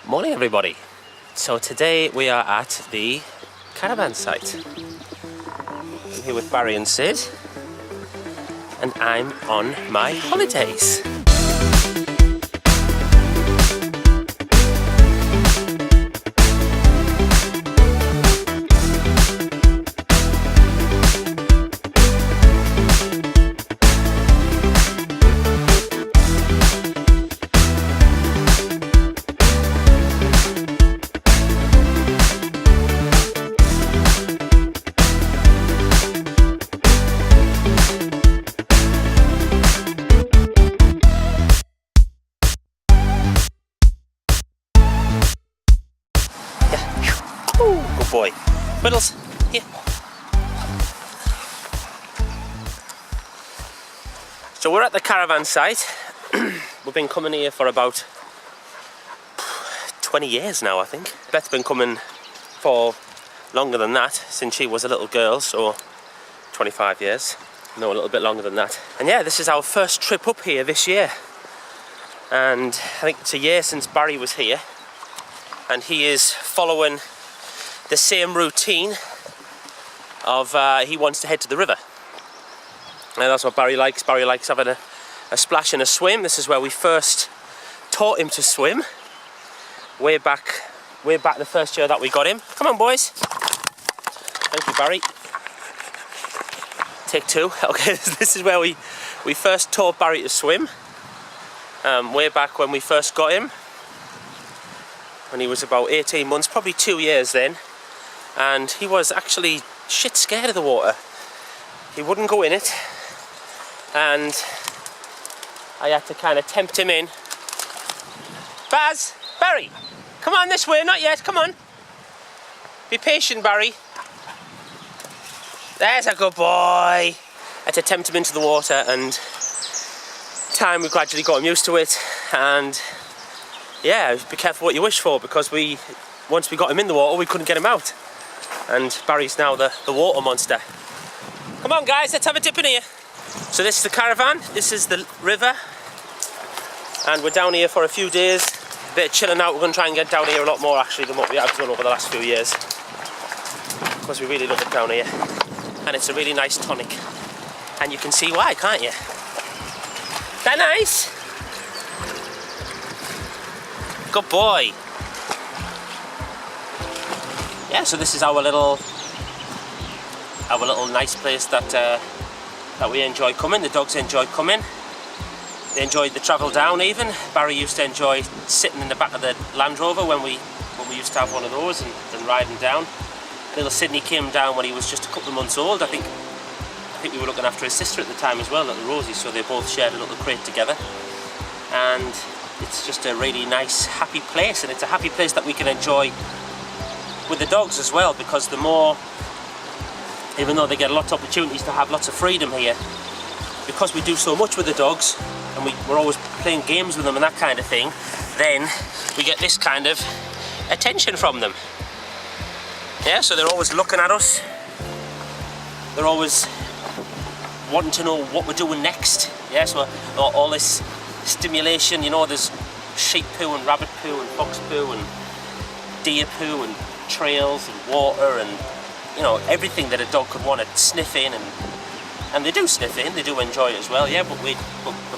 Morning everybody. So today we are at the caravan site. I'm here with Barry and Sid and I'm on my holidays. Good boy. Whittles, here. So we're at the caravan site. We've been coming here for about 20 years now, I think. Beth's been coming for longer than that, since she was a little girl, so 25 years. No, a little bit longer than that. And yeah, this is our first trip up here this year. And I think it's a year since Barry was here. And he is following the same routine of he wants to head to the river. And that's what Barry likes. Barry likes having a splash and a swim. This is where we first taught him to swim. Way back the first year that we got him. Come on, boys. Thank you, Barry. Take two. Okay, this is where we first taught Barry to swim. Way back when we first got him. When he was about 18 months, probably 2 years then. And he was actually shit scared of the water. He wouldn't go in it. And I had to kind of tempt him in. Barry, come on this way, not yet, come on. Be patient, Barry. There's a good boy. I had to tempt him into the water, and time we gradually got him used to it. And yeah, be careful what you wish for, because once we got him in the water, we couldn't get him out. And Barry's now the water monster. Come on guys, let's have a dip in here. So this is the caravan, this is the river. And we're down here for a few days. A bit of chilling out. We're going to try and get down here a lot more actually than what we have done over the last few years. Because we really love it down here. And it's a really nice tonic. And you can see why, can't you? Is that nice? Good boy. Yeah, so this is our little nice place that we enjoy coming. The dogs enjoy coming. They enjoyed the travel down even. Barry used to enjoy sitting in the back of the Land Rover when we used to have one of those and riding down. Little Sydney came down when he was just a couple of months old. I think we were looking after his sister at the time as well, little Rosie, so they both shared a little crate together. And it's just a really nice, happy place, and it's a happy place that we can enjoy with the dogs as well, because the more, even though they get lots of opportunities to have lots of freedom here, because we do so much with the dogs and we're always playing games with them and that kind of thing, then we get this kind of attention from them. Yeah, so they're always looking at us, they're always wanting to know what we're doing next. Yeah, so all this stimulation, you know, there's sheep poo and rabbit poo and fox poo and deer poo and trails and water and, you know, everything that a dog could want to sniff in, and they do sniff in, they do enjoy it as well. Yeah, but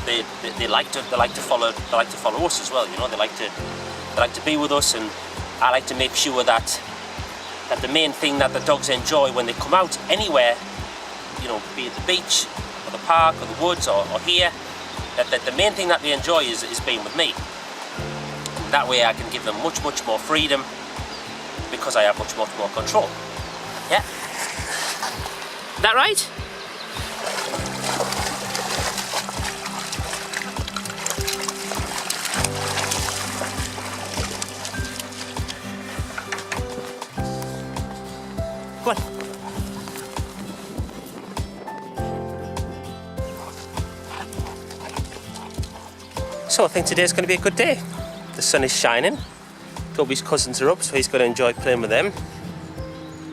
they like to follow us as well. You know, they like to be with us, and I like to make sure that the main thing that the dogs enjoy when they come out anywhere, you know, be it the beach or the park or the woods or here, that the main thing that they enjoy is being with me. That way I can give them much more freedom, because I have much more control. Yeah? Is that right? Go on. So I think today's going to be a good day. The sun is shining. Toby's cousins are up, so he's going to enjoy playing with them.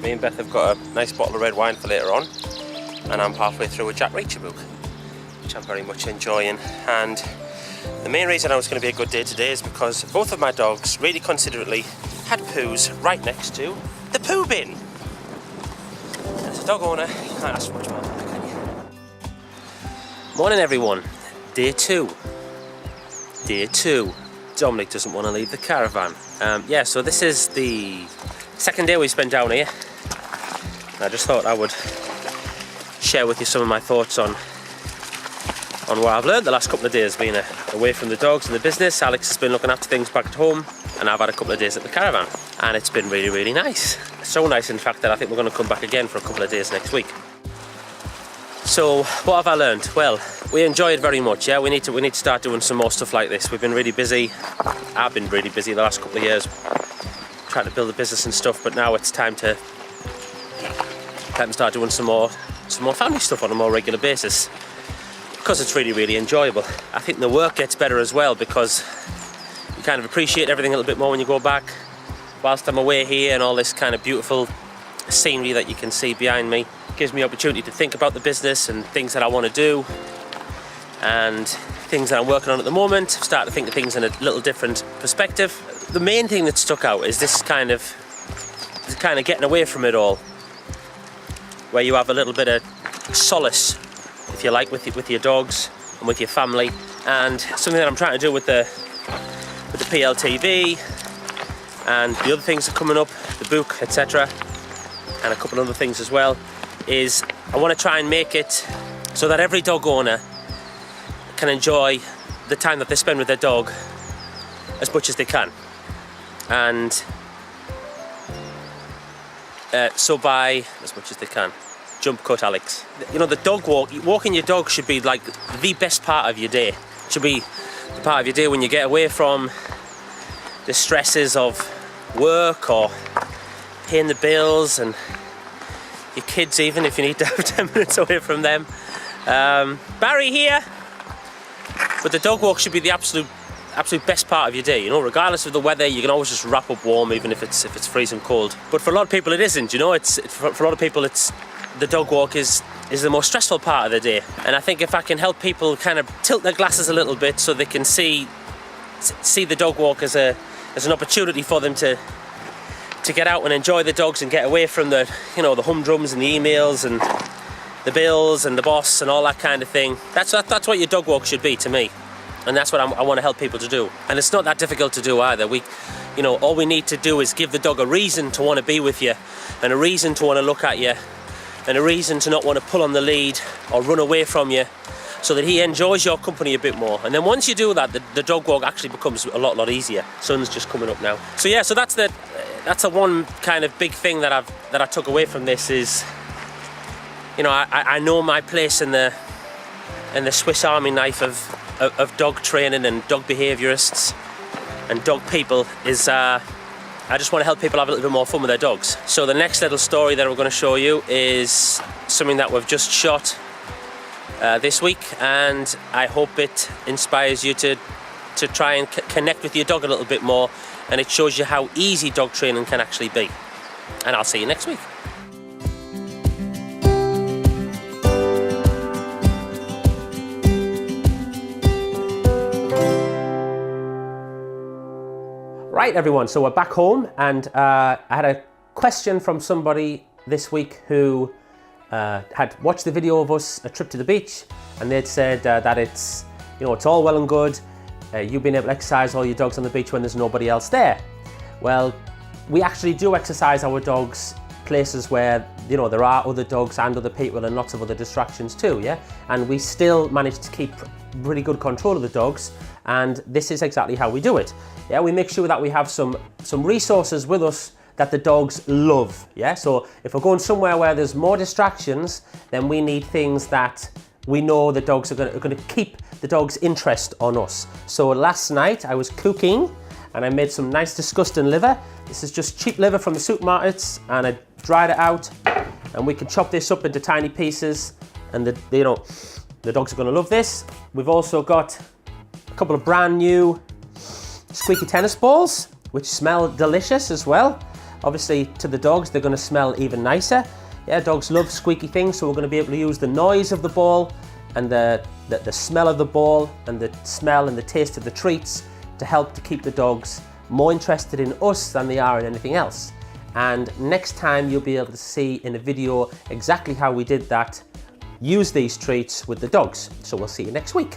Me and Beth have got a nice bottle of red wine for later on, and I'm halfway through a Jack Reacher book, which I'm very much enjoying. And The main reason I was going to be a good day today is because both of my dogs really considerately had poos right next to the poo bin. As a dog owner, you can't ask for much more than that, can you? Morning everyone, day 2. Day 2. Dominic doesn't want to leave the caravan. Yeah, so this is the second day we spent down here. I just thought I would share with you some of my thoughts on what I've learned the last couple of days being away from the dogs and the business. Alex has been looking after things back at home, and I've had a couple of days at the caravan, and it's been really, really nice. So nice, in fact, that I think we're going to come back again for a couple of days next week. So what have I learned? Well, we enjoy it very much. Yeah, we need to start doing some more stuff like this. We've been really busy. I've been really busy the last couple of years trying to build a business and stuff, but now it's time to start doing some more family stuff on a more regular basis, because it's really, really enjoyable. I think the work gets better as well because you kind of appreciate everything a little bit more when you go back. Whilst I'm away here and all this kind of beautiful scenery that you can see behind me, it gives me opportunity to think about the business and things that I want to do and things that I'm working on at the moment. I've started to think of things in a little different perspective. The main thing that stuck out is this kind of getting away from it all, where you have a little bit of solace, if you like, with your dogs and with your family. And something that I'm trying to do with the PLTV and the other things that are coming up, the book, etc., and a couple of other things as well, is I want to try and make it so that every dog owner can enjoy the time that they spend with their dog as much as they can. And so by as much as they can. Jump cut, Alex. You know, the dog walking your dog should be like the best part of your day. It should be the part of your day when you get away from the stresses of work or paying the bills and your kids, even if you need to have 10 minutes away from them. Barry here. But the dog walk should be the absolute best part of your day, you know, regardless of the weather. You can always just wrap up warm, even if it's freezing cold. But for a lot of people it isn't, you know. For a lot of people the dog walk is the most stressful part of the day. And I think if I can help people kind of tilt their glasses a little bit so they can see the dog walk as an opportunity for them to get out and enjoy the dogs and get away from the humdrums and the emails and the bills and the boss and all that kind of thing. That's what your dog walk should be to me. And that's what I want to help people to do. And it's not that difficult to do either. All we need to do is give the dog a reason to want to be with you, and a reason to want to look at you, and a reason to not want to pull on the lead or run away from you, so that he enjoys your company a bit more. And then once you do that, the dog walk actually becomes a lot easier. Sun's just coming up now. So yeah, so that's the one kind of big thing that I took away from this is, I know my place in the Swiss Army knife of dog training and dog behaviourists and dog people is I just want to help people have a little bit more fun with their dogs. So the next little story that we're going to show you is something that we've just shot this week, and I hope it inspires you to try and connect with your dog a little bit more, and it shows you how easy dog training can actually be. And I'll see you next week. Right everyone, so we're back home, and I had a question from somebody this week who had watched the video of us, a trip to the beach, and they'd said that it's all well and good, you being able to exercise all your dogs on the beach when there's nobody else there. Well, we actually do exercise our dogs places where there are other dogs and other people and lots of other distractions too, yeah? And we still manage to keep really good control of the dogs, and this is exactly how we do it. Yeah, we make sure that we have some resources with us that the dogs love, yeah? So if we're going somewhere where there's more distractions, then we need things that we know the dogs are going to keep the dog's interest on us. So last night I was cooking and I made some nice disgusting liver. This is just cheap liver from the supermarkets, and I dried it out, and we can chop this up into tiny pieces, and the dogs are going to love this. We've also got a couple of brand new squeaky tennis balls, which smell delicious as well. Obviously to the dogs they're going to smell even nicer. Yeah, dogs love squeaky things, so we're going to be able to use the noise of the ball and the smell of the ball and the smell and the taste of the treats to help to keep the dogs more interested in us than they are in anything else. And next time you'll be able to see in a video exactly how we did that, use these treats with the dogs. So we'll see you next week.